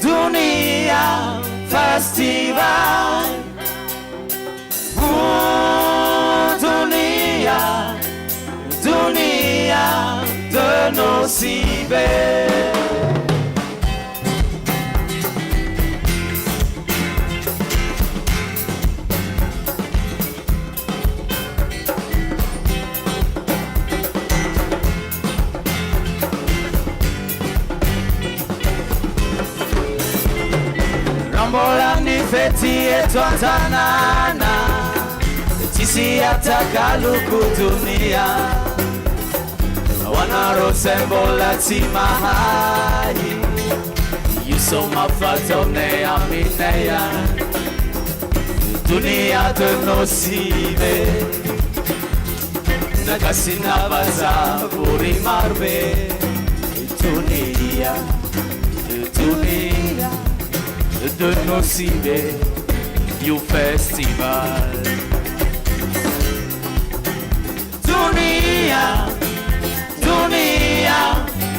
Dunia Festival. Dunia de Nocibe. Rambola ni feti etwatanana Tisi atakaluku dunia Wanarosembola timahai Yuso mafatone amineya Dunia de Nocibe Nakasina baza buri marbe Dunia de Nocibe, you festival. Dunia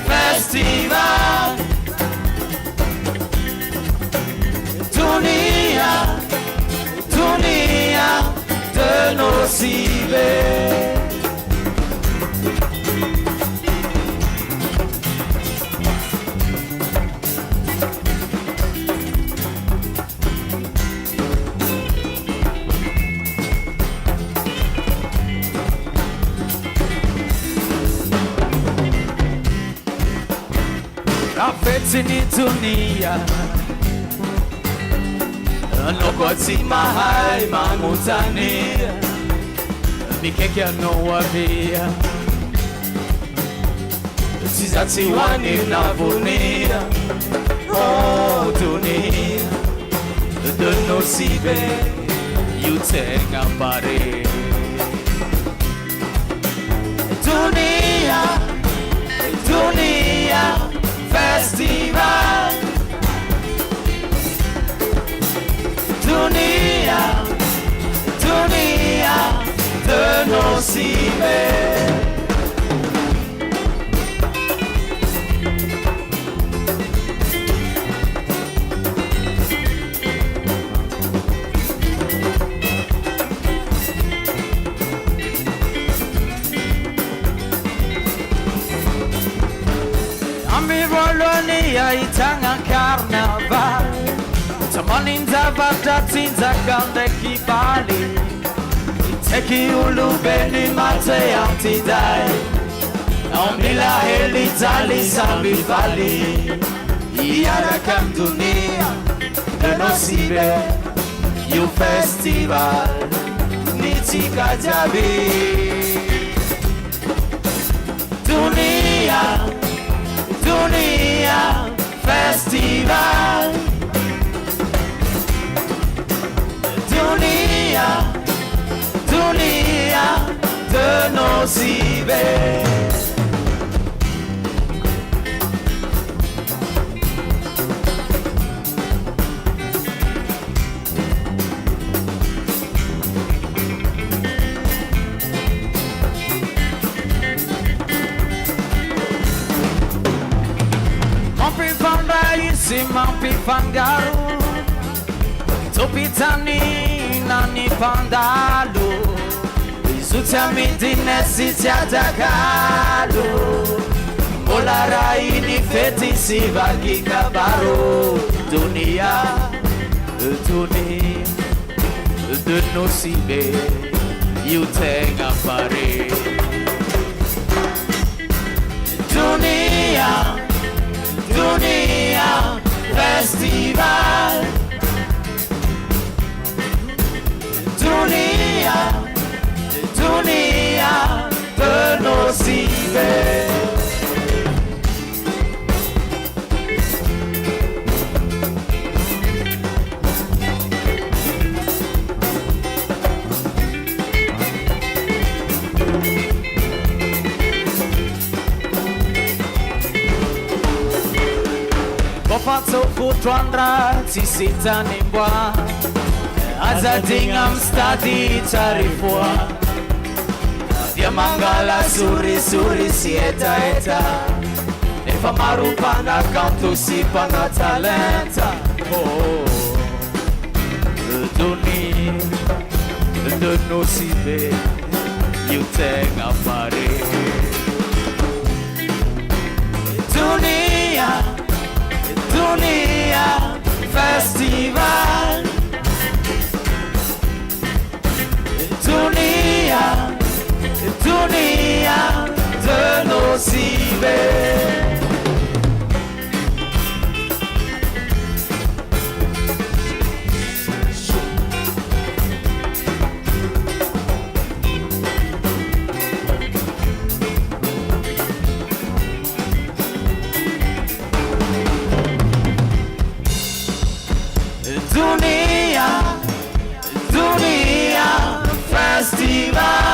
festival. Dunia de Nocibe. Fetini dunia Nokoti mahai mamutani Mikeke anowavia Tizati wani navunia Oh dunia de Nocibe Yutenga pare Dunia Festival. Dunia de Nocibe. Volonia itanga carnaval Tamaninza vatatinza kande kibali Iteki ulubeni mate antidai Naomila heli tali sambivali Iara kam dunia de Nocibe You festival Nitika jabi Dunia festival. Dunia de Nocibe. Mampi fangaru Topitani nani pandalu Izutamidi nesiti atakalu Molara ini feti sivagi kabaro Dunia de Nocibe Yutenga pare Dunia festival. Dunia de Nocibe. fato kutrandra tisitani mbwa Azadinga mstadi tarifwa Vya mangala suri suri sieta eta Nefa marupana kanto sipana talenta Oh Duni Dono sibe Yutenga pare Dunia Dunia Festival Dunia Dunia de nos cibers Dunia Dunia Festival